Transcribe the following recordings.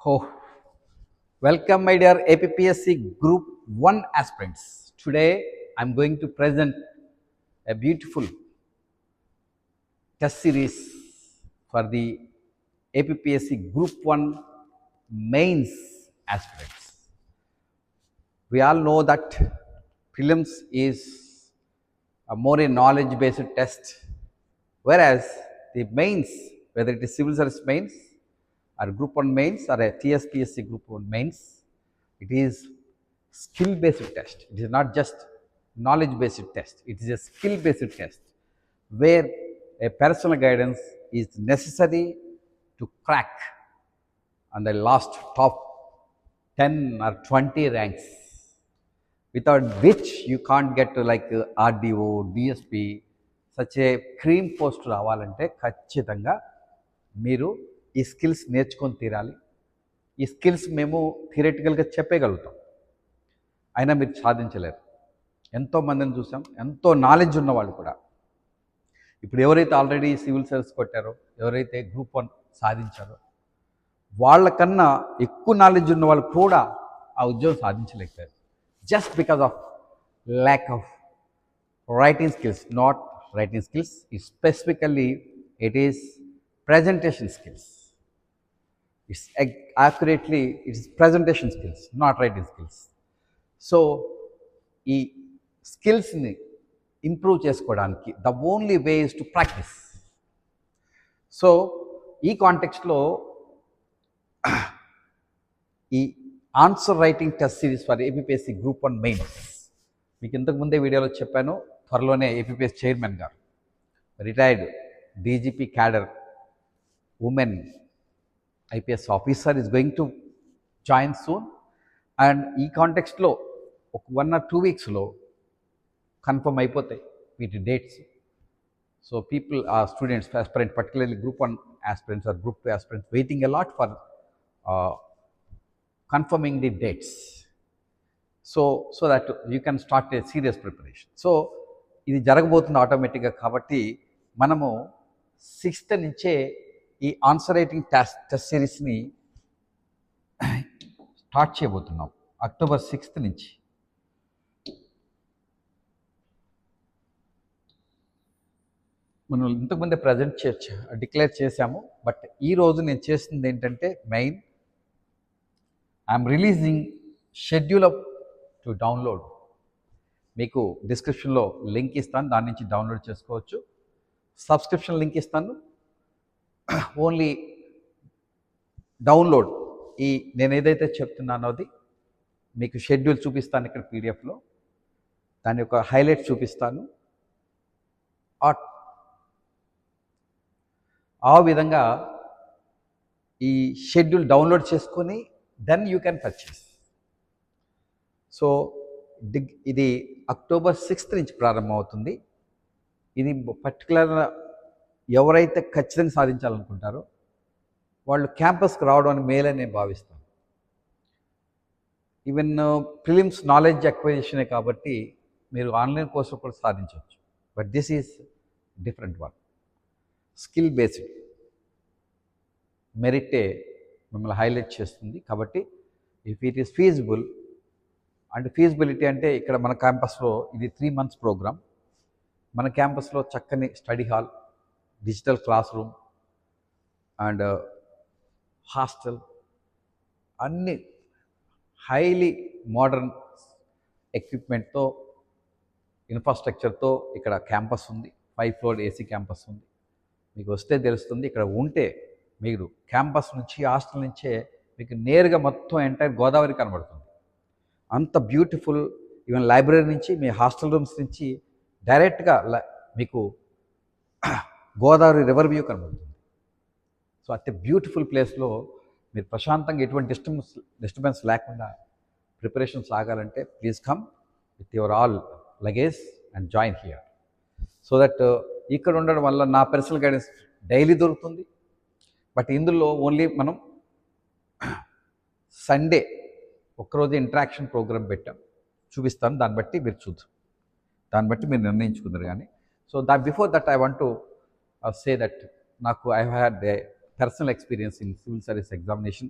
Oh, welcome, my dear APPSC Group 1 aspirants. Today, I'm going to present a beautiful test series for the APPSC Group 1 mains aspirants. We all know that prelims is a more a knowledge based test, whereas the mains, whether it is civil service mains or group 1 mains or a TSPSC group 1 mains, it is skill based test. It is not just knowledge based test, it is a skill based test where a personal guidance is necessary to crack on the last top 10 or 20 ranks, without which you can't get to like RDO, DSP, such a cream post రావాలంటే ఖచ్చితంగా మీరు ఈ skills నేర్చుకొని తీరాలి. ఈ skills మేము థియరిటికల్గా చెప్పగలుగుతాం, అయినా మీరు సాధించలేరు. ఎంతోమందిని చూసాం, ఎంతో నాలెడ్జ్ ఉన్నవాళ్ళు కూడా. ఇప్పుడు ఎవరైతే ఆల్రెడీ సివిల్ సర్వీస్ కొట్టారో, ఎవరైతే గ్రూప్ 1 సాధించారో, వాళ్ళకన్నా ఎక్కువ నాలెడ్జ్ ఉన్న వాళ్ళు కూడా ఆ ఉద్యోగం సాధించలేకపోయారు. Just because of lack of writing skills, not writing skills, specifically it is presentation skills. It's accurately, it's presentation skills, not writing skills. So, ఈ స్కిల్స్ని ఇంప్రూవ్ చేసుకోవడానికి the only way is to practice. So ఈ కాంటెక్స్ట్లో ఈ answer writing test series for APPSC group 1 mains, మీకు ఇంతకుముందే వీడియోలో చెప్పాను. త్వరలోనే ఏపీపీఎస్ చైర్మన్ గారు, retired DGP cadre women IPS officer is going to join soon. And ఈ కాంటెక్స్ట్లో ఒక 1 or 2 వీక్స్లో కన్ఫర్మ్ అయిపోతాయి వీటి dates. So people are students, aspirant, particularly group 1 aspirants or group 2 aspirants waiting a lot for confirming the dates, so that you can start a serious preparation. So ఇది జరగబోతుంది ఆటోమేటిక్గా. కాబట్టి మనము 6th నుంచే ఈ answer writing test సిరీస్ని start చేయబోతున్నాం, October 6th నుంచి. మనం ఇంతకుముందే డిక్లేర్ చేశాము, బట్ ఈరోజు నేను చేస్తుంది ఏంటంటే main I'm releasing schedule up to download. మీకు డిస్క్రిప్షన్లో లింక్ ఇస్తాను, దాని నుంచి డౌన్లోడ్ చేసుకోవచ్చు. సబ్స్క్రిప్షన్ లింక్ ఇస్తాను, ఓన్లీ డౌన్లోడ్. ఈ నేను ఏదైతే చెప్తున్నానో అది మీకు షెడ్యూల్ చూపిస్తాను ఇక్కడ పీడిఎఫ్లో, దాని యొక్క హైలైట్స్ చూపిస్తాను. ఆ విధంగా ఈ షెడ్యూల్ డౌన్లోడ్ చేసుకొని then you can purchase. So ఇది అక్టోబర్ 6th నుంచి ప్రారంభమవుతుంది. ఇది పర్టికులర్ ఎవరైతే ఖచ్చితంగా సాధించాలనుకుంటారో వాళ్ళు క్యాంపస్కి రావడం అని మేలే నేను భావిస్తాను. ఈవెన్ ప్రిలిమ్స్ నాలెడ్జ్ అక్వైజిషనే కాబట్టి మీరు ఆన్లైన్ కోర్సు కూడా సాధించవచ్చు, but this is different one. Skill based మెరిటే మిమ్మల్ని హైలైట్ చేస్తుంది. కాబట్టి if it is feasible, and feasibility అంటే ఇక్కడ మన క్యాంపస్లో ఇది 3 months ప్రోగ్రామ్. మన క్యాంపస్లో చక్కని study hall, digital class room and hostel, అన్ని హైలీ మోడర్న్ ఎక్విప్మెంట్తో, ఇన్ఫ్రాస్ట్రక్చర్తో ఇక్కడ క్యాంపస్ ఉంది. 5 floor ఏసీ క్యాంపస్ ఉంది. మీకు వస్తే తెలుస్తుంది. ఇక్కడ ఉంటే మీరు క్యాంపస్ నుంచి, హాస్టల్ నుంచే మీకు నేరుగా మొత్తం ఎంటైర్ గోదావరి కనబడుతుంది. అంత బ్యూటిఫుల్. ఈవెన్ లైబ్రరీ నుంచి, మీ హాస్టల్ రూమ్స్ నుంచి డైరెక్ట్గా మీకు గోదావరి రివర్ వ్యూ కనబడుతుంది. సో అతి బ్యూటిఫుల్ ప్లేస్లో మీరు ప్రశాంతంగా ఎటువంటి డిస్టర్బెన్స్ లేకుండా ప్రిపరేషన్ సాగాలంటే please come with your all luggage and join here. So that ఇక్కడ ఉండడం వల్ల నా పర్సనల్ గైడెన్స్ డైలీ దొరుకుతుంది. బట్ ఇందులో ఓన్లీ మనం సండే ఒక్కరోజు ఇంటరాక్షన్ ప్రోగ్రామ్ పెట్టాం, చూపిస్తాను. దాన్ని బట్టి మీరు దాన్ని బట్టి మీరు నిర్ణయించుకుందరు. కానీ so before that I want to say that నాకు I had a personal experience in civil service examination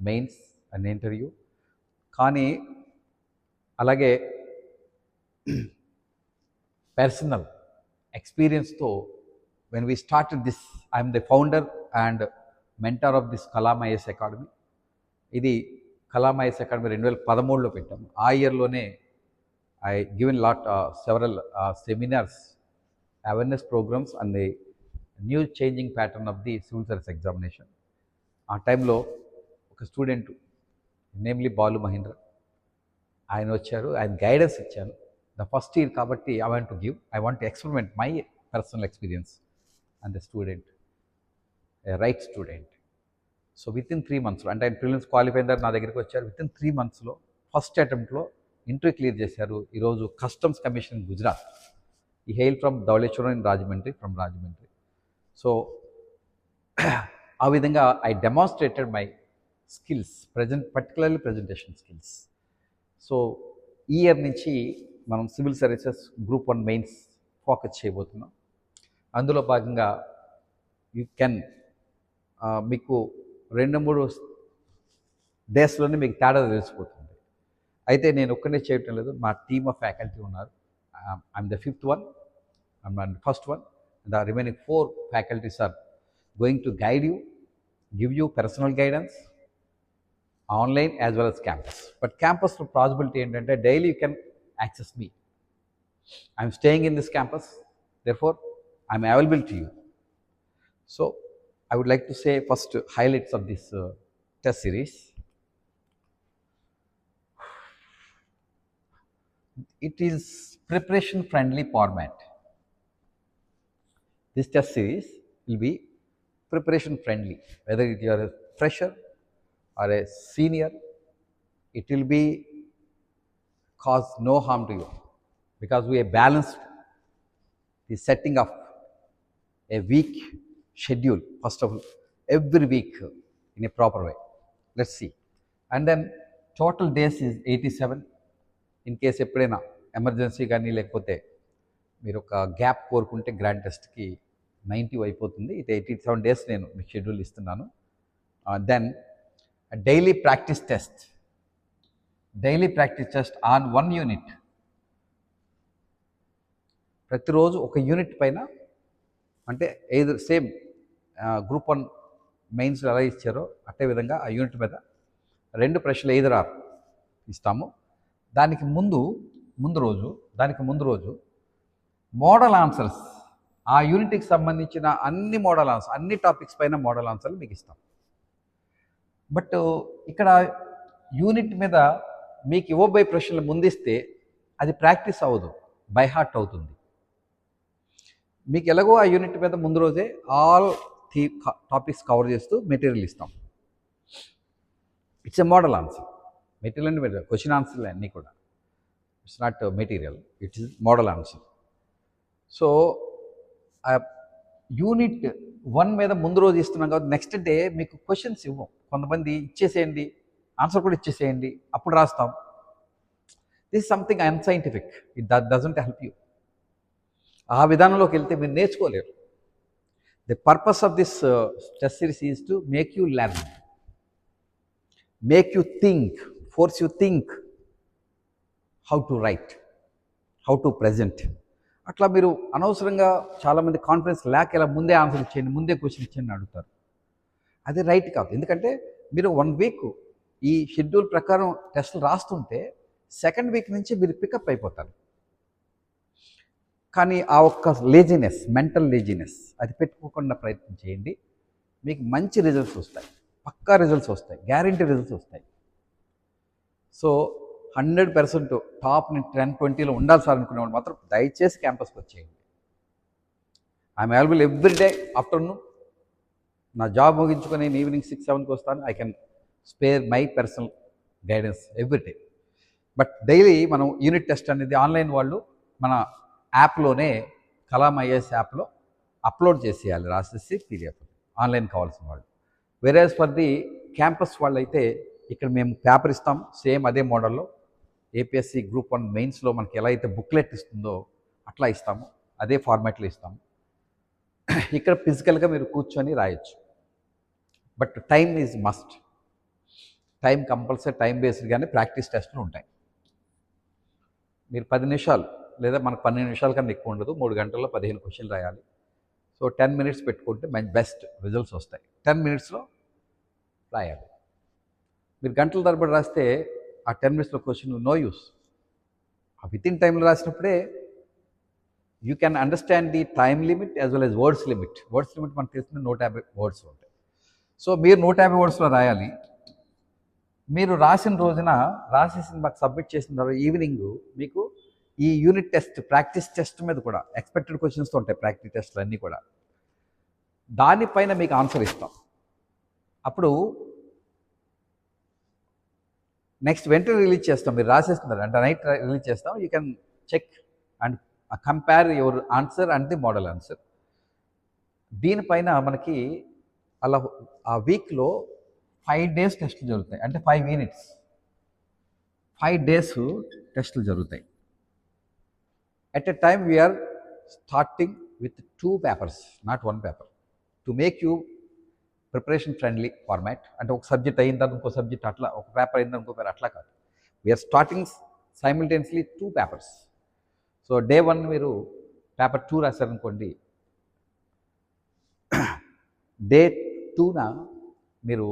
mains and interview. కానీ అలాగే పర్సనల్ ఎక్స్పీరియన్స్తో when we started this, I am the founder and mentor of this Kalam IAS Academy. ఇది Kalam IAS academy 2013లో పెట్టాము. ఆ ఇయర్లోనే I given lot several seminars, awareness programmes and the new changing pattern of the civil service examination. ఆ టైంలో ఒక student namely Balu Mahindra ఆయన వచ్చారు, ఆయన గైడెన్స్ ఇచ్చాను. ద ఫస్ట్ ఇయర్ కాబట్టి I want to experiment my personal experience and the student right student. So within 3 months అంటే ఆయన ప్రిలిమ్స్ క్వాలిఫై అయిన నా దగ్గరికి వచ్చారు. వితిన్ 3 monthsలో ఫస్ట్ అటెంప్ట్లో ఇంటర్వ్యూ క్లియర్ చేశారు. ఈరోజు కస్టమ్స్ కమిషన్ ఇన్ గుజరాత్. ఈ hail from Dhavaleswaram in Rajahmundry, from Rajahmundry. So ఆ విధంగా I demonstrated my skills, particularly presentation skills. So ఈ ఇయర్ నుంచి మనం civil services group 1 mains focus చేయబోతున్నాం. అందులో భాగంగా యూ కెన్ మీకు 2-3 డేస్లోనే మీకు తేడా తెలిసిపోతుంది. అయితే నేను ఒక్కనే చేయటం లేదు, మా టీమ్ ఆఫ్ ఫ్యాకల్టీ ఉన్నారు. I'm the 5th one, I'm first one. The remaining 4 faculties are going to guide you, give you personal guidance, online as well as campus. But క్యాంపస్లో పాసిబిలిటీ ఏంటంటే daily you can access me. I'm staying in this campus, therefore I'm available to you. So I would like to say first highlights of this test series. It is preparation friendly format. This test series will be preparation friendly. Whether you are a fresher or a senior, it will be cause no harm to you, because we have balanced the setting of a week schedule, first of all, every week in a proper way. Let's see. And then total days is 87. In case ఎప్పుడైనా emergency కానీ లేకపోతే మీరు ఒక gap కోరుకుంటే grand టెస్ట్కి 90 అయిపోతుంది. ఇది 87 days నేను మీకు షెడ్యూల్ ఇస్తున్నాను. Then daily practice test on 1 unit. ప్రతిరోజు ఒక యూనిట్ పైన, అంటే ఏదో సేమ్ గ్రూప్ 1 మెయిన్స్లో ఎలా ఇచ్చారో అట్టే విధంగా ఆ యూనిట్ మీద 2 ప్రశ్నలు ఎయిదర్ ఆర్ ఇస్తాము. దానికి ముందు రోజు మోడల్ ఆన్సర్స్, ఆ యూనిట్కి సంబంధించిన అన్ని మోడల్ ఆన్సర్స్, అన్ని టాపిక్స్ పైన మోడల్ ఆన్సర్లు మీకు ఇస్తాం. బట్ ఇక్కడ యూనిట్ మీద మీకు ఇవ్వబోయే ప్రశ్నలు ముందిస్తే అది ప్రాక్టీస్ అవ్వదు, బై హార్ట్ అవుతుంది. మీకు ఎలాగో ఆ యూనిట్ మీద ముందు రోజే ఆల్ టాపిక్స్ కవర్ చేస్తూ మెటీరియల్ ఇస్తాం. It's a model answer. Material అంటే క్వశ్చన్ ఆన్సర్లు అన్నీ కూడా, it's not material, it is model answer. So unit 1 మీద ముందు రోజు ఇస్తున్నాం కాబట్టి నెక్స్ట్ డే మీకు క్వశ్చన్స్ ఇవ్వం. కొంతమంది ఇచ్చేసేయండి, ఆన్సర్ కూడా ఇచ్చేసేయండి, అప్పుడు రాస్తాం. This something unscientific. It doesn't help you. ఆ విధానంలోకి వెళ్తే మీరు నేర్చుకోలేరు. The purpose of this test series is to make you learn, make you think, force you think how to write, how to present. అట్లా మీరు అనవసరంగా చాలామంది కాన్ఫిడెన్స్ లేక ఇలా ముందే ఆన్సర్ ఇచ్చేయండి, ముందే క్వశ్చన్ ఇచ్చేయండి అడుగుతారు. అది రైట్ కాదు. ఎందుకంటే మీరు 1 week ఈ షెడ్యూల్ ప్రకారం టెస్టులు రాస్తుంటే 2nd week నుంచి మీరు పికప్ అయిపోతారు. కానీ ఆ ఒక్క లేజినెస్, మెంటల్ లేజినెస్ అది పెట్టుకోకుండా ప్రయత్నం చేయండి. మీకు మంచి రిజల్ట్స్ వస్తాయి, పక్కా రిజల్ట్స్ వస్తాయి, గ్యారంటీ రిజల్ట్స్ వస్తాయి. సో 100% టాప్ 10-20లో ఉండాలి సార్ అనుకునేవాడు మాత్రం దయచేసి క్యాంపస్కి వచ్చేయండి. I'm available every day afternoon. నా జాబ్ ముగించుకొని నేను ఈవినింగ్ 6-7కి వస్తాను. I can spare my personal guidance every day. But daily మనం యూనిట్ టెస్ట్ అనేది ఆన్లైన్ వాళ్ళు మన యాప్లోనే, కలాం ఐఏఎస్ యాప్లో అప్లోడ్ చేసేయాలి, రాసేసి PDF ఆన్లైన్ కావాల్సిన వాళ్ళు. వేరేస్ ఫర్ ది క్యాంపస్ వాళ్ళు అయితే ఇక్కడ మేము పేపర్ ఇస్తాం, సేమ్ అదే మోడల్లో APSC గ్రూప్ 1 మెయిన్స్లో మనకి ఎలా అయితే బుక్లెట్ ఇస్తుందో అట్లా ఇస్తాము, అదే ఫార్మాట్లో ఇస్తాము. ఇక్కడ ఫిజికల్గా మీరు కూర్చొని రాయొచ్చు. But time is must. Time compulsory time బేస్డ్గానే ప్రాక్టీస్ టెస్టులు ఉంటాయి. మీరు 10 నిమిషాలు లేదా మనకు 12 నిమిషాల కన్నా ఎక్కువ ఉండదు, 3 గంటల్లో 15 క్వశ్చన్లు రాయాలి. సో 10 మినిట్స్ పెట్టుకుంటే మంచి బెస్ట్ రిజల్ట్స్ వస్తాయి. 10 మినిట్స్లో రాయాలి. మీరు గంటల తరబడి రాస్తే ఆ 10 మినిట్స్లో క్వశ్చన్ నో యూస్. ఆ వితిన్ టైంలో రాసినప్పుడే you can understand the time limit as well as words limit. Words limit మనకు తెలిసింది 150 వర్డ్స్ ఉంటాయి. సో మీరు 150 వర్డ్స్లో రాయాలి. మీరు రాసిన రోజున రాసేసి మాకు సబ్మిట్ చేసిన తర్వాత ఈవినింగ్ మీకు ఈ యూనిట్ టెస్ట్ ప్రాక్టీస్ టెస్ట్ మీద కూడా ఎక్స్పెక్టెడ్ క్వశ్చన్స్తో ఉంటాయి. ప్రాక్టీస్ టెస్ట్లు అన్నీ కూడా దానిపైన మీకు ఆన్సర్ ఇస్తాం. అప్పుడు నెక్స్ట్ వెంటనే రిలీజ్ చేస్తాం. మీరు రాసేస్తున్నారు అంటే నైట్ రిలీజ్ చేస్తాం. You can check and compare your answer and the model answer. దీనిపైన మనకి అలా ఆ వీక్లో 5 days టెస్టులు జరుగుతాయి. అంటే 5 యూనిట్స్ 5 days టెస్టులు జరుగుతాయి. At a time we're starting with 2 papers, not 1 paper, to make you preparation friendly format. అంటే ఒక సబ్జెక్ట్ అయిన తర్వాత ఇంకో సబ్జెక్ట్ అట్లా, ఒక పేపర్ అయిన తర్వాత ఇంకో పేపర్ అట్లా కాదు. We're starting simultaneously 2 papers. So day 1 మీరు పేపర్ 2 రాశారనుకోండి, డే 2న మీరు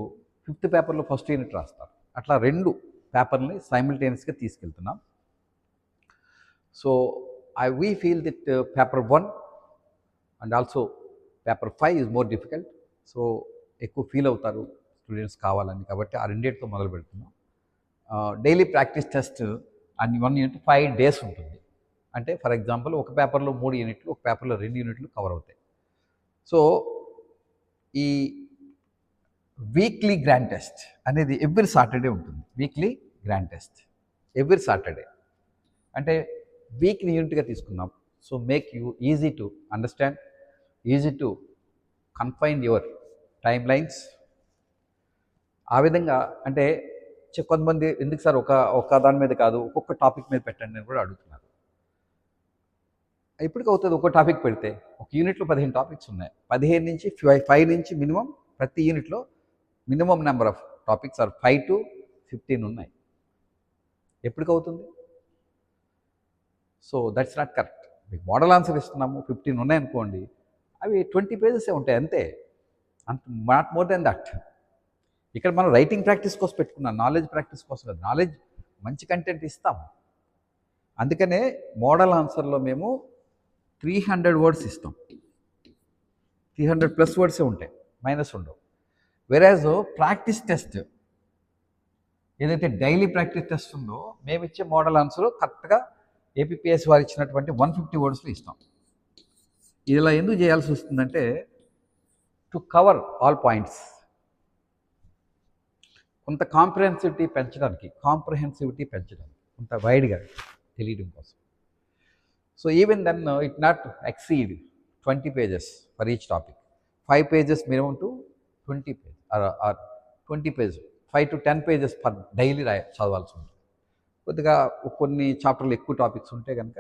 5th పేపర్లో ఫస్ట్ యూనిట్ రాస్తారు. అట్లా 2 పేపర్ని సైమిల్టేనియస్గా తీసుకెళ్తున్నాం. So we feel that paper 1 and also paper 5 is more difficult. So ఎక్కువ ఫీల్ అవుతారు స్టూడెంట్స్ కావాలని, కాబట్టి ఆ 2తో మొదలు పెడుతున్నాం. Daily practice test and 1 unit 5 days ఉంటుంది. అంటే ఫర్ ఎగ్జాంపుల్ ఒక పేపర్లో 3 యూనిట్లు, ఒక పేపర్లో 2 యూనిట్లు కవర్ అవుతాయి. సో ఈ వీక్లీ గ్రాండ్ టెస్ట్ అనేది ఎవ్రీ సాటర్డే ఉంటుంది. Weekly grand test every Saturday. అంటే వీక్ని యూనిట్గా తీసుకున్నాం. So make you easy to understand, easy to confine your time lines. ఆ విధంగా అంటే కొంతమంది ఎందుకు సార్ ఒక దాని మీద కాదు ఒక్కొక్క టాపిక్ మీద పెట్టండి అని కూడా అడుగుతున్నారు. ఇప్పటికి అవుతుంది ఒక టాపిక్ పెడితే. ఒక యూనిట్లో 15 టాపిక్స్ ఉన్నాయి. 15 నుంచి 5 నుంచి మినిమం ప్రతి యూనిట్లో minimum number of topics are 5 to 15 ఉన్నాయి. ఎప్పటికి అవుతుంది? So that's not correct. మీకు మోడల్ ఆన్సర్ ఇస్తున్నాము, 15 ఉన్నాయనుకోండి, అవి 20 పేజెసే ఉంటాయి అంతే, అంత నాట్ మోర్ దెన్ దట్. ఇక్కడ మనం రైటింగ్ ప్రాక్టీస్ కోసం పెట్టుకున్నాం, నాలెడ్జ్ ప్రాక్టీస్ కోసం కాదు. నాలెడ్జ్ మంచి కంటెంట్ ఇస్తాము. అందుకనే మోడల్ ఆన్సర్లో మేము 300 వర్డ్స్ ఇస్తాం. 300+ వర్డ్సే ఉంటాయి, మైనస్ ఉండవు. వెరాజ్ ప్రాక్టీస్ టెస్ట్ ఏదైతే డైలీ ప్రాక్టీస్ టెస్ట్ ఉందో, మేము ఇచ్చే మోడల్ ఆన్సర్ కరెక్ట్గా ఏపీపీఎస్సీ వారు ఇచ్చినటువంటి 150 వర్డ్స్లో ఇస్తాం. ఇలా ఎందుకు చేయాల్సి వస్తుందంటే టు కవర్ ఆల్ పాయింట్స్, కొంత కాంప్రహెన్సివిటీ పెంచడానికి, కొంత వైడ్గా తెలియడం కోసం. So even then it not exceed 20 pages for each topic. 5 pages minimum to 20 pages or 20 pages, 5 to 10 pages per daily చదవాల్సి ఉంటుంది. కొద్దిగా కొన్ని చాప్టర్లు ఎక్కువ టాపిక్స్ ఉంటే కనుక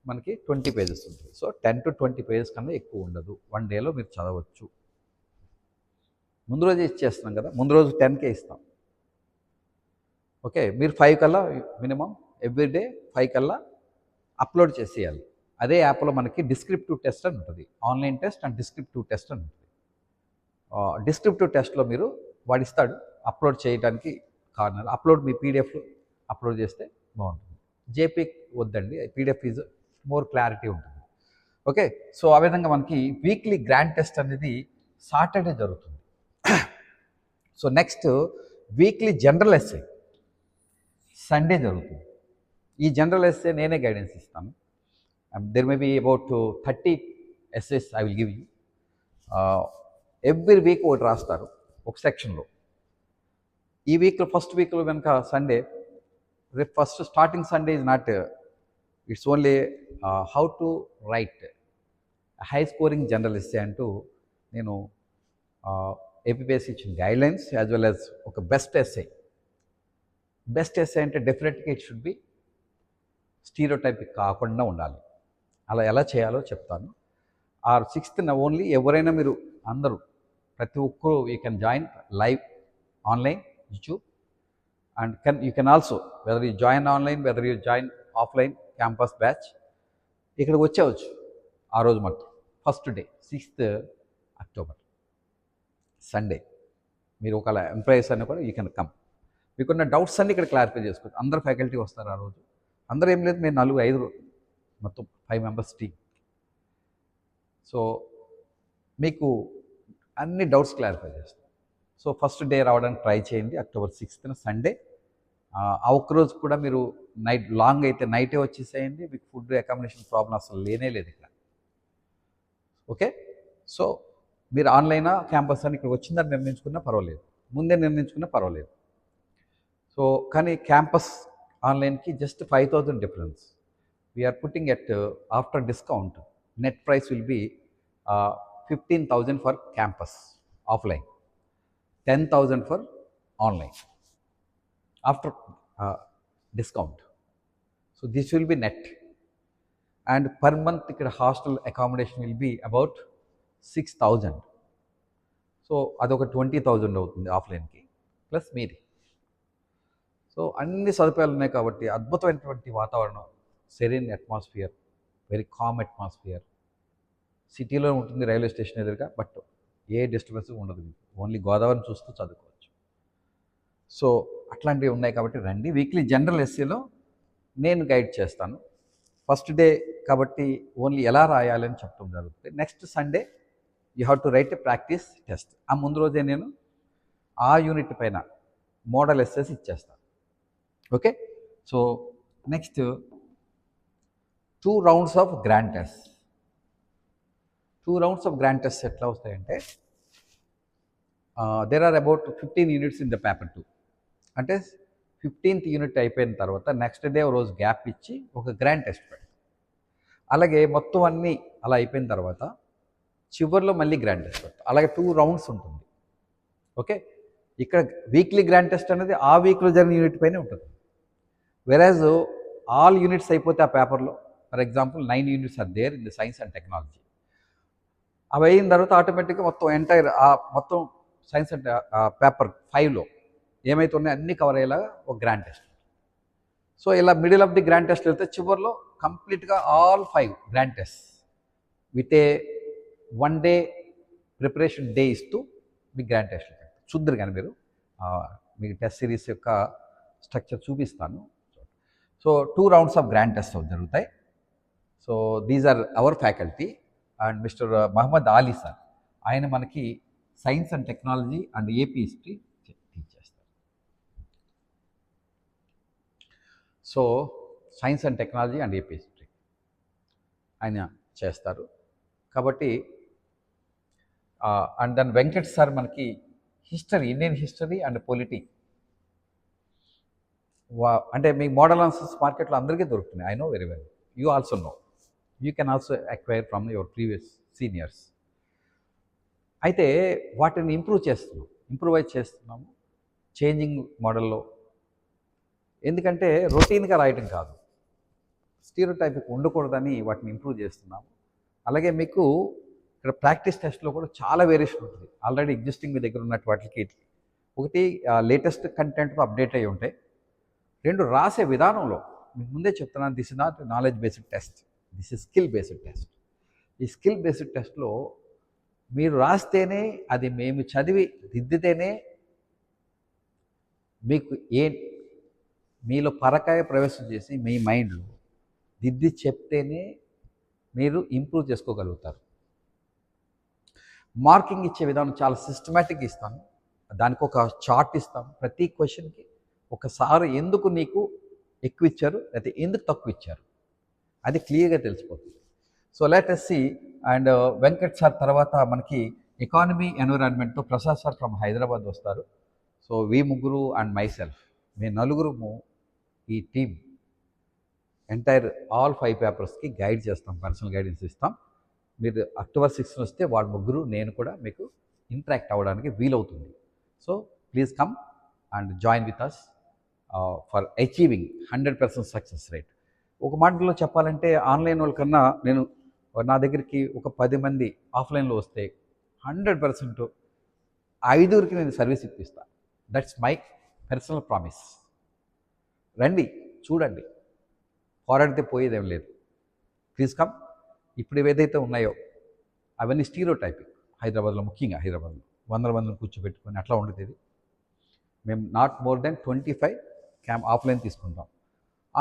మనకి 20 pages ఉంటుంది. సో 10 to 20 pages కన్నా ఎక్కువ ఉండదు, 1 dayలో మీరు చదవచ్చు. ముందు రోజు ఇచ్చేస్తున్నాం కదా, ముందు రోజు 10K ఇస్తాం. ఓకే, మీరు 5 కల్లా మినిమం ఎవ్రీడే 5 కల్లా అప్లోడ్ చేసేయాలి. అదే యాప్లో మనకి డిస్క్రిప్టివ్ టెస్ట్ అని ఉంటుంది, online test and descriptive test అని ఉంటుంది. డిస్క్రిప్టివ్ టెస్ట్లో మీరు వాడిస్తాడు అప్లోడ్ చేయడానికి కారణాలు. అప్లోడ్ మీ పీడిఎఫ్లో అప్లోడ్ చేస్తే బాగుంటుంది. జేపీ వద్దండి, పీడిఎఫ్ ఈజ్ మోర్ క్లారిటీ ఉంటుంది. ఓకే, సో ఆ విధంగా మనకి వీక్లీ గ్రాండ్ టెస్ట్ అనేది సాటర్డే జరుగుతుంది. So next weekly general essay Sunday జరుగుతుంది. ఈ జనరల్ ఎస్సే నేనే గైడెన్స్ ఇస్తాను. There may be about 30 essays I will give you. Every week ఒకటి రాస్తారు ఒక సెక్షన్లో. ఈ వీక్లో ఫస్ట్ వీక్లో కనుక సండే, రేపు first starting Sunday is not, it's only how to right high scoring general essay అంటూ నేను ఏపీపీఎస్సీ ఇచ్చిన గైడ్లైన్స్ యాజ్ వెల్ యాజ్ ఒక బెస్ట్ ఎస్సే. బెస్ట్ ఎస్సే అంటే డెఫినెట్గా ఇట్ షుడ్ బి స్టీరియోటైపిక్ కాకుండా ఉండాలి. అలా ఎలా చేయాలో చెప్తాను. ఆ 6th ఓన్లీ ఎవరైనా మీరు అందరూ ప్రతి ఒక్కరూ you can join live online YouTube and you can also, whether you join online, whether you join offline campus batch, ఇక్కడికి వచ్చేవచ్చు ఆ రోజు మాత్రం. First day 6th October Sunday. మీరు ఒకవేళ ఎంప్లాయీస్ అన్నీ కూడా యూ కెన్ కమ్. మీకున్న డౌట్స్ అన్నీ ఇక్కడ క్లారిఫై చేసుకోవచ్చు. అందరు ఫ్యాకల్టీ వస్తారు ఆ రోజు. అందరూ ఏం లేదు, మేము 4-5 మొత్తం 5 మెంబర్స్ టీమ్. సో మీకు అన్ని డౌట్స్ క్లారిఫై చేస్తాం. సో ఫస్ట్ డే రావడానికి ట్రై చేయండి, October 6th సండే. ఆ ఒక్కరోజు కూడా మీరు నైట్ లాంగ్ అయితే నైటే వచ్చేసేయండి, మీకు ఫుడ్ అకామిడేషన్ ప్రాబ్లం అసలు లేనే లేదు ఇక్కడ. ఓకే, సో మీరు ఆన్లైనా క్యాంపస్ అని ఇక్కడ వచ్చిందని నిర్ణయించుకున్నా పర్వాలేదు, ముందే నిర్ణయించుకున్నా పర్వాలేదు. సో కానీ క్యాంపస్ ఆన్లైన్కి just 5,000 difference. We are putting at after discount net price will be 15,000 for campus offline, 10,000 for online after discount. So this will be net. And per month ఇక్కడ hostel accommodation will be about 6,000. So అదొక 20,000 అవుతుంది ఆఫ్లైన్కి plus మీది. So అన్ని సదుపాయాలు ఉన్నాయి కాబట్టి అద్భుతమైనటువంటి వాతావరణం, serene atmosphere, very calm atmosphere. సిటీలో ఉంటుంది రైల్వే స్టేషన్ ఎదురుగా, బట్ ఏ డిస్టర్బెన్స్ ఉండదు, ఓన్లీ గోదావరిని చూస్తూ చదువుకోవచ్చు. సో అట్లాంటివి ఉన్నాయి కాబట్టి రండి. వీక్లీ జనరల్ ఎస్సీలో నేను గైడ్ చేస్తాను. ఫస్ట్ డే కాబట్టి ఓన్లీ ఎలా రాయాలని చెప్పడం జరుగుతుంది. Next Sunday you have to write a practice test. ఆ ముందు రోజే నేను ఆ యూనిట్ పైన మోడల్ ఎస్ఎస్ ఇచ్చేస్తాను. Okay, so next 2 rounds of grand test. 2 rounds of grand test ఎట్లా వస్తాయంటే, there are about 15 units in the paper 2. అంటే 15th యూనిట్ అయిపోయిన తర్వాత నెక్స్ట్ డే రోజు గ్యాప్ ఇచ్చి ఒక గ్రాండ్ టెస్ట్ పెడతాం. అలాగే మొత్తం అన్నీ అలా అయిపోయిన తర్వాత చివరిలో మళ్ళీ గ్రాండ్ టెస్ట్ పెడతాం. అలాగే 2 rounds ఉంటుంది. ఓకే, ఇక్కడ వీక్లీ గ్రాండ్ టెస్ట్ అనేది ఆ వీక్లో జరిగిన యూనిట్ పైనే ఉంటుంది. వెరాజ్ ఆల్ యూనిట్స్ అయిపోతే ఆ పేపర్లో, for example 9 units are there in the science and technology, అవి అయిన తర్వాత ఆటోమేటిక్గా మొత్తం ఎంటైర్ మొత్తం సైన్స్ అండ్ పేపర్ 5లో ఏమైతే ఉన్నాయో అన్నీ కవర్ అయ్యేలాగా ఒక గ్రాండ్ టెస్ట్. సో ఇలా middle of the grand test వెళ్తే చివరిలో కంప్లీట్గా all 5 grand test with a 1 day preparation day ఇస్తూ మీకు గ్రాండ్ టెస్ట్ చూద్దరు. కానీ మీరు మీకు టెస్ట్ సిరీస్ యొక్క స్ట్రక్చర్ చూపిస్తాను. So 2 rounds of grand test జరుగుతాయి. So these are our faculty and mister Mohammed Ali sir, ఆయన మనకి science and technology and AP history teach చేస్తారు. So science and technology and AP history ఆయన చేస్తారు కాబట్టి. అండ్ దెన్ వెంకట్ సార్ మనకి history, Indian history and polity. అంటే మీకు మోడల్ ఆన్సర్స్ మార్కెట్లో అందరికీ దొరుకుతున్నాయి. I know very well, you also know, you can also acquire from your previous seniors. అయితే వాటిని ఇంప్రూవైజ్ చేస్తున్నాము చేంజింగ్ మోడల్లో. ఎందుకంటే రొటీన్గా రాయటం కాదు, స్టీరియోటైపిక్ ఉండకూడదని వాటిని ఇంప్రూవ్ చేస్తున్నాము. అలాగే మీకు ఇక్కడ ప్రాక్టీస్ టెస్ట్లో కూడా చాలా వేరియేషన్ ఉంటుంది. ఆల్రెడీ ఎగ్జిస్టింగ్ మీ దగ్గర ఉన్నట్టు వాటికి, ఒకటి లేటెస్ట్ కంటెంట్తో అప్డేట్ అయ్యి ఉంటాయి. 2 రాసే విధానంలో మీకు ముందే చెప్తున్నాను, this is not knowledge based test, this is skill based test. ఈ స్కిల్ బేస్డ్ టెస్ట్లో మీరు రాస్తేనే, అది మేము చదివి దిద్దితేనే మీకు మీలో పరకాయ ప్రవేశం చేసి మీ మైండ్లో దిద్ది చెప్తేనే మీరు ఇంప్రూవ్ చేసుకోగలుగుతారు. మార్కింగ్ ఇచ్చే విధానం చాలా సిస్టమేటిక్గా ఇస్తాను. దానికి ఒక చార్ట్ ఇస్తాం. ప్రతి క్వశ్చన్కి ఒకసారి ఎందుకు నీకు ఎక్కువ ఇచ్చారు లేకపోతే ఎందుకు తక్కువ ఇచ్చారు అది క్లియర్గా తెలిసిపోతుంది. సో లెట్ us see. And Venkat sir తర్వాత మనకి ఎకానమీ ఎన్విరాన్మెంట్తో ప్రసాద్ సార్ ఫ్రమ్ హైదరాబాద్ వస్తారు. సో వీ ముగ్గురు అండ్ మై సెల్ఫ్, మేము 4 ఈ టీమ్ ఎంటైర్ ఆల్ 5 పేపర్స్కి గైడ్ చేస్తాం, పర్సనల్ గైడెన్స్ ఇస్తాం. మీరు October 6 వస్తే వాళ్ళ ముగ్గురు నేను కూడా మీకు ఇంటరాక్ట్ అవ్వడానికి వీలవుతుంది. So please come and join with us for achieving 100% success rate. ఒక మాటలో చెప్పాలంటే ఆన్లైన్ వాళ్ళకన్నా నా దగ్గరికి ఒక 10 మంది ఆఫ్లైన్లో వస్తే 100% 5 నేను సర్వీస్ ఇప్పిస్తాను. That's my personal promise. రండి, చూడండి, పోరాడితే పోయేదేం లేదు. Please come. ఇప్పుడు ఏదైతే ఉన్నాయో అవన్నీ స్టీరియో టైపింగ్. హైదరాబాద్లో, ముఖ్యంగా హైదరాబాద్లో వందల మందిని కూర్చోబెట్టుకొని అట్లా ఉండేది. మేము నాట్ మోర్ దెన్ 25 ఆఫ్లైన్ తీసుకుంటాం,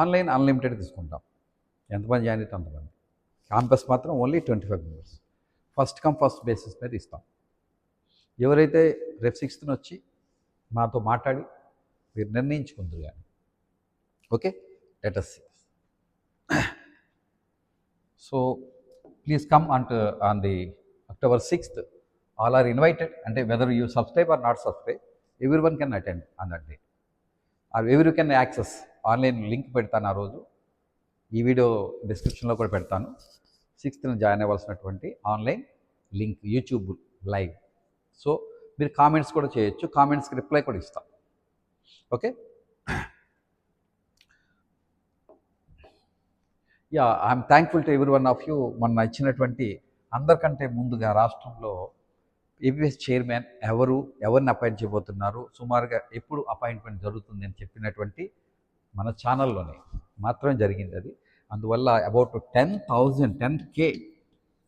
ఆన్లైన్ అన్లిమిటెడ్ తీసుకుంటాం. ఎంతమంది జాయిన్ అయితే అంతమంది. క్యాంపస్ మాత్రం only 25 members. First come first basis మీద ఇస్తాం. ఎవరైతే రేపు 6th వచ్చి మాతో మాట్లాడి మీరు నిర్ణయించుకుంటారు కానీ. Okay, let us see. So please come on the October 6th. All are invited, and whether you subscribe or not subscribe, everyone can attend on that day, or everyone can access online link పెడతాను ఆ రోజు. ఈ video డిస్క్రిప్షన్లో కూడా పెడతాను. 6th join అవ్వాల్సినటువంటి online link, YouTube live. So మీరు comments కూడా చేయొచ్చు, కామెంట్స్కి రిప్లై కూడా ఇస్తాం. Okay, yeah, I'm thankful to every one of you. మొన్న ఇచ్చినటువంటి అందరికంటే ముందుగా రాష్ట్రంలో ఏపీఎస్ చైర్మన్ ఎవరిని అపాయింట్ చేయబోతున్నారు, సుమారుగా ఎప్పుడు అపాయింట్మెంట్ జరుగుతుంది అని చెప్పినటువంటి మన ఛానల్లోనే మాత్రమే జరిగింది అది. అందువల్ల అబౌట్ 10K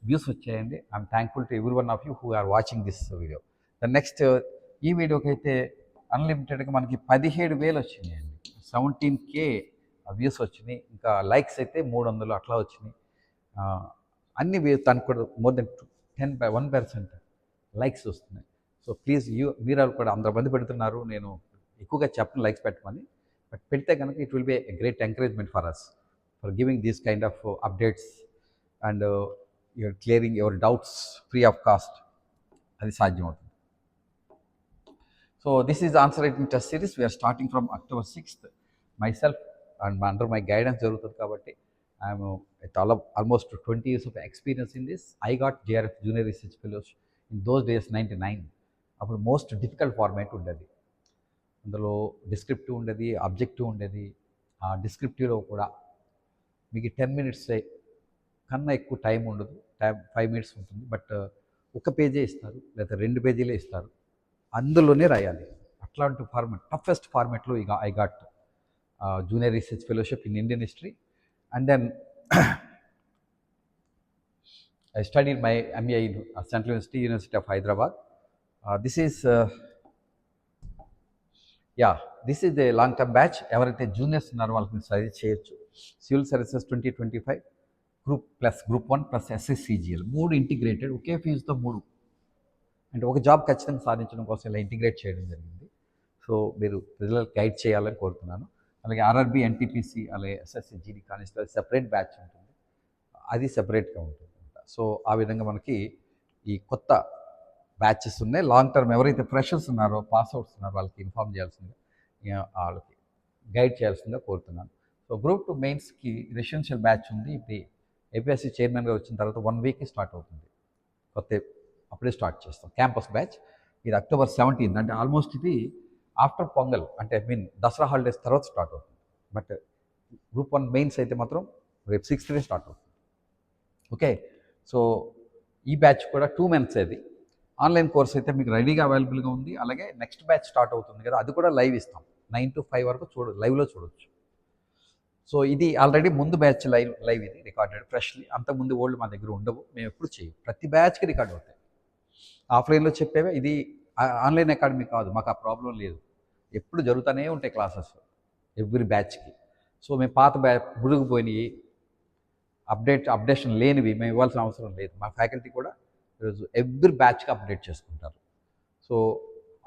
వ్యూస్ వచ్చాయండి. I'm thankful to every one of you who are watching this video. The next ఈ వీడియోకి అయితే అన్లిమిటెడ్గా మనకి 17,000 వచ్చినాయండి, 17K వ్యూస్ వచ్చినాయి. ఇంకా లైక్స్ అయితే 300 అట్లా వచ్చినాయి. అన్ని తనకు కూడా మోర్ దెన్ 1% లైక్స్ వస్తున్నాయి. సో ప్లీజ్ మీరు కూడా అందరూ మంది పెడుతున్నారు, నేను ఎక్కువగా చెప్పను లైక్స్ పెట్టమని, బట్ పెడితే కనుక it will be a great encouragement for us for giving these kind of updates and you're clearing your doubts free of cost. అది సాధ్యం అవుతుంది. So this is answer writing test series. We're starting from October 6th. myself and under my guidance జరుగుతుంది కాబట్టి I'm with almost 20 years of experience in this. I got JRF Junior Research Fellowship in those days 99. అప్పుడు most difficult format ఉండేది. అందులో descriptive ఉండేది, objective ఉండేది. ఆ డిస్క్రిప్టివ్లో కూడా మీకు 10 minutes కన్నా ఎక్కువ టైం ఉండదు, 5 minutes ఉంటుంది. బట్ ఒక పేజే ఇస్తారు లేదా 2 పేజీలే ఇస్తారు, అందులోనే రాయాలి. అట్లాంటి ఫార్మాట్, టఫెస్ట్ ఫార్మాట్లో I got Junior Research Fellowship in Indian History. And then I studied my MA in Central University of Hyderabad. This is the long-term batch. ఎవరైతే జూనియర్స్ ఉన్నారో వాళ్ళకి మీరు సజెస్ట్ చేయొచ్చు. Civil services 2025 group 1 plus SSCGL 3 integrated, ఒకే ఫీజుతో 3, అంటే ఒక job ఖచ్చితంగా సాధించడం కోసం ఇలా ఇంటిగ్రేట్ చేయడం జరిగింది. సో మీరు ప్రజలకు గైడ్ చేయాలని కోరుతున్నాను. అలాగే RRB, NTPC, అలాగే SSC, GD constable separate batch ఉంటుంది, అది సెపరేట్గా ఉంటుంది. సో ఆ విధంగా మనకి ఈ కొత్త బ్యాచెస్ ఉన్నాయి. లాంగ్ టర్మ్ ఎవరైతే ఫ్రెషర్స్ ఉన్నారో, పాస్అవుట్స్ ఉన్నారో వాళ్ళకి ఇన్ఫార్మ్ చేయాల్సిందిగా, వాళ్ళకి గైడ్ చేయాల్సిందిగా కోరుతున్నాను. సో గ్రూప్ 2 మెయిన్స్కి రెసిడెన్షియల్ బ్యాచ్ ఉంది. ఇప్పుడు APSC చైర్మన్గా వచ్చిన తర్వాత 1 week స్టార్ట్ అవుతుంది. అప్పుడే స్టార్ట్ చేస్తాం క్యాంపస్ బ్యాచ్. ఇది October 17th, అంటే ఆల్మోస్ట్ ఇది ఆఫ్టర్ పొంగల్, అంటే దసరా హాలిడేస్ తర్వాత స్టార్ట్ అవుతుంది. బట్ గ్రూప్ 1 మెయిన్స్ అయితే మాత్రం రేపు 6th స్టార్ట్ అవుతుంది. ఓకే, సో ఈ బ్యాచ్ కూడా 2 months అది. ఆన్లైన్ కోర్స్ అయితే మీకు రెడీగా అవైలబుల్గా ఉంది. అలాగే నెక్స్ట్ బ్యాచ్ స్టార్ట్ అవుతుంది కదా, అది కూడా లైవ్ ఇస్తాం. 9 to 5 వరకు లైవ్లో చూడొచ్చు. సో ఇది ఆల్రెడీ ముందు బ్యాచ్ లైవ్ ఇది రికార్డెడ్ ఫ్రెష్లీ. అంతకుముందు ఓల్డ్ మా దగ్గర ఉండవు, మేము ఎప్పుడు చేయం. ప్రతి బ్యాచ్కి రికార్డ్ అవుతాయి. ఆఫ్లైన్లో చెప్పేవే, ఇది ఆన్లైన్ అకాడమీ కాదు, మాకు ఆ ప్రాబ్లం లేదు. ఎప్పుడు జరుగుతూనే ఉంటాయి క్లాసెస్ ఎవ్రీ బ్యాచ్కి. సో మేము పాత మురిగిపోయినవి, అప్డేషన్ లేనివి మేము ఇవ్వాల్సిన అవసరం లేదు. మా ఫ్యాకల్టీ కూడా ఈరోజు ఎవ్రీ బ్యాచ్కి అప్డేట్ చేసుకుంటారు. సో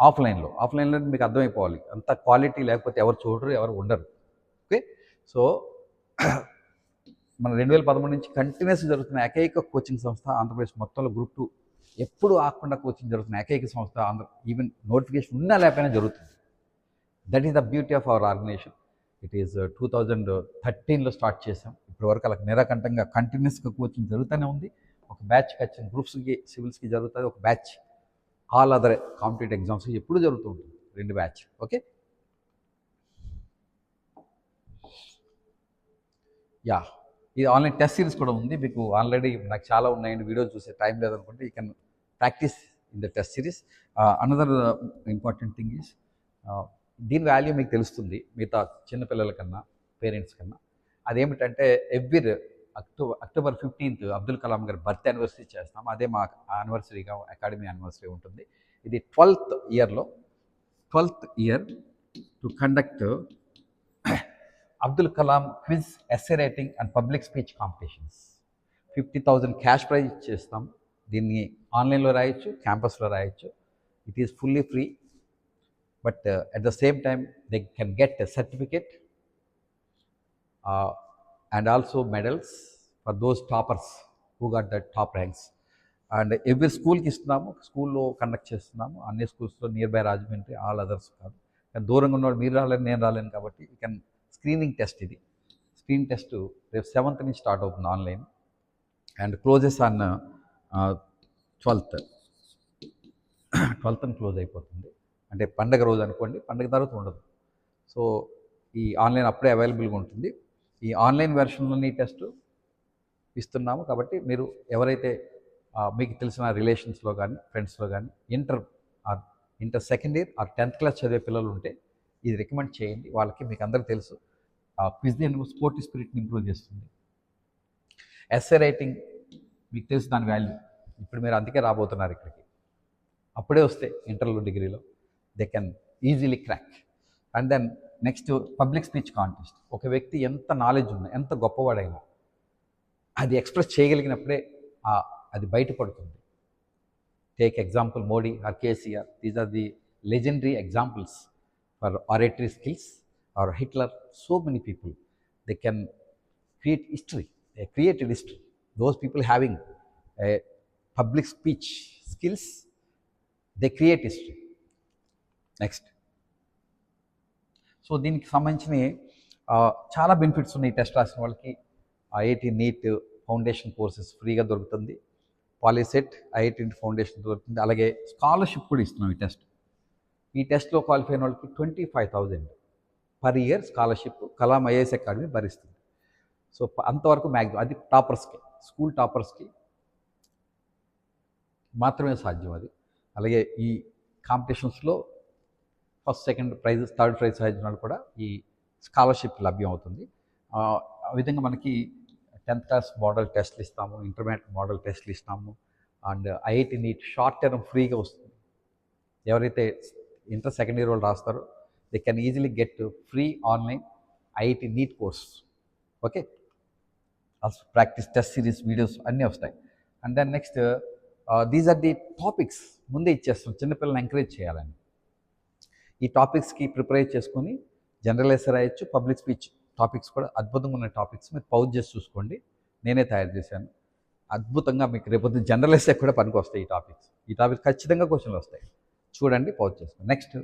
ఆఫ్లైన్లో మీకు అర్థమైపోవాలి, అంత క్వాలిటీ లేకపోతే ఎవరు చూడరు, ఎవరు ఉండరు. ఓకే, సో మన 2013 నుంచి కంటిన్యూస్ జరుగుతున్న ఏకైక కోచింగ్ సంస్థ ఆంధ్రప్రదేశ్ మొత్తంలో గ్రూప్ 2 ఎప్పుడు ఆకుండా కోచింగ్ జరుగుతున్న ఏకైక సంస్థ ఈవెన్ నోటిఫికేషన్ ఉన్నా లేకపోయినా జరుగుతుంది. That is the beauty of our organisation. It is 2013లో స్టార్ట్ చేసాం. ఇప్పటి వరకు అలా నిరాకంఠంగా కంటిన్యూస్గా కోచింగ్ జరుగుతూనే ఉంది. ఒక బ్యాచ్ ఖచ్చితంగా గ్రూప్స్కి, సివిల్స్కి జరుగుతుంది, ఒక బ్యాచ్ ఆల్ అదర్ కాంపిటేటివ్ ఎగ్జామ్స్కి ఎప్పుడు జరుగుతూ ఉంటుంది, 2 బ్యాచ్. ఓకే, యా, ఇది ఆన్లైన్ టెస్ట్ సిరీస్ కూడా ఉంది. మీకు ఆల్రెడీ నాకు చాలా ఉన్నాయండి, వీడియోస్ చూసే టైం లేదనుకుంటే you can practice in the test series. Another important thing is దీని వాల్యూ మీకు తెలుస్తుంది మిగతా చిన్నపిల్లల కన్నా, పేరెంట్స్ కన్నా. అదేమిటంటే every October 15th Abdul Kalam గారి బర్త్ యానివర్సరీ చేస్తాం. అదే మా యానివర్సరీగా అకాడమీ యానివర్సరీ ఉంటుంది. ఇది 12th year to conduct Abdul Kalam quiz, essay writing and public speech competitions. 50,000 cash prize చేస్తాం. దీన్ని ఆన్లైన్లో రాయొచ్చు, క్యాంపస్లో రాయొచ్చు. It is fully free, but at the same time they can get a certificate and also medals for those toppers who got the top ranks. And every స్కూల్కి ఇస్తున్నాము, స్కూల్లో conduct చేస్తున్నాము. అన్ని స్కూల్స్లో near by Rajahmundry, all others కాదు. కానీ దూరంగా ఉన్నవాడు మీరు రాలేను, నేను రాలేను కాబట్టి యూ కెన్ స్క్రీనింగ్ టెస్ట్. ఇది స్క్రీన్ టెస్ట్ రేపు 7th నుంచి స్టార్ట్ అవుతుంది online and closes on 12th close అయిపోతుంది. అంటే పండగ రోజు అనుకోండి, పండగ తర్వాత ఉండదు. సో ఈ ఆన్లైన్ అప్పుడే అవైలబుల్గా ఉంటుంది. ఈ ఆన్లైన్ వెర్షన్లోని టెస్ట్ ఇస్తున్నాము కాబట్టి మీరు ఎవరైతే మీకు తెలిసిన రిలేషన్స్లో కానీ, ఫ్రెండ్స్లో కానీ inter second year are 10th class చదివే పిల్లలు ఉంటే ఇది రికమెండ్ చేయండి. వాళ్ళకి మీకు అందరికీ తెలుసు క్విజ్ స్పోర్టివ్ స్పిరిట్ని ఇంప్రూవ్ చేస్తుంది. ఎస్సే రైటింగ్ మీకు తెలుసు దాని వాల్యూ. ఇప్పుడు మీరు అందుకే రాబోతున్నారు ఇక్కడికి. అప్పుడే వస్తే ఇంటర్లో, డిగ్రీలో they can easily crack. And then next public speech contest. ఒక వ్యక్తి ఎంత నాలెడ్జ్ ఉన్నా, ఎంత గొప్పవాడైనా అది ఎక్స్ప్రెస్ చేయగలిగినప్పుడే అది బయటపడుతుంది. Take example Modi or KCR. These are the legendary examples for oratory skills. Or Hitler. So many people they can create history. They created history. Those people having public speech skills, they create history. Next, so దీనికి సంబంధించిన చాలా benefits ఉన్నాయి. Test రాసిన వాళ్ళకి IIT NEET foundation courses ఫ్రీగా దొరుకుతుంది. POLYCET IIT foundation దొరుకుతుంది. అలాగే స్కాలర్షిప్ కూడా ఇస్తున్నాం ఈ టెస్ట్లో క్వాలిఫై అయిన వాళ్ళకి 25,000 per year scholarship Kalam IAS academy భరిస్తుంది. సో అంతవరకు మ్యాక్సిమం అది టాపర్స్కి, స్కూల్ టాపర్స్కి మాత్రమే సాధ్యం అది. అలాగే ఈ కాంపిటీషన్స్లో first, second prizes, third prize సాధించిన వాళ్ళు కూడా ఈ స్కాలర్షిప్ లభ్యం అవుతుంది. ఆ విధంగా మనకి 10th క్లాస్ మోడల్ టెస్ట్లు ఇస్తాము, ఇంటర్మీడియట్ మోడల్ టెస్ట్లు ఇస్తాము. And IIT NEET short term ఫ్రీగా వస్తుంది. ఎవరైతే ఇంటర్ సెకండ్ ఇయర్ వాళ్ళు రాస్తారో they can easily get free online IIT NEET course. Okay, also practice test series videos అన్నీ వస్తాయి. And then next these are the topics ముందే ఇచ్చేస్తాం చిన్నపిల్లల్ని ఎంకరేజ్ చేయాలని. ఈ టాపిక్స్కి ప్రిపేర్ చేసుకొని జనరల్ ఎస్సే రాయొచ్చు, పబ్లిక్ స్పీచ్ టాపిక్స్ కూడా అద్భుతంగా ఉన్న టాపిక్స్. మీరు పౌజ్ చేసి చూసుకోండి, నేనే తయారు చేశాను. అద్భుతంగా మీకు రేపొద్దు జనరల్ ఎస్సే కూడా పనికి వస్తాయి ఈ టాపిక్స్ ఖచ్చితంగా క్వశ్చన్లు వస్తాయి. చూడండి, పౌజ్ చేసుకోండి. Next,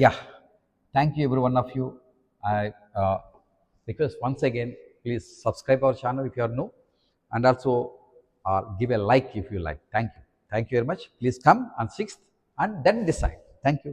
yeah, thank you every one of you. I request once again, please subscribe our channel if you are new, and also give a like if you like. Thank you very much. Please come on 6th and then decide. Thank you.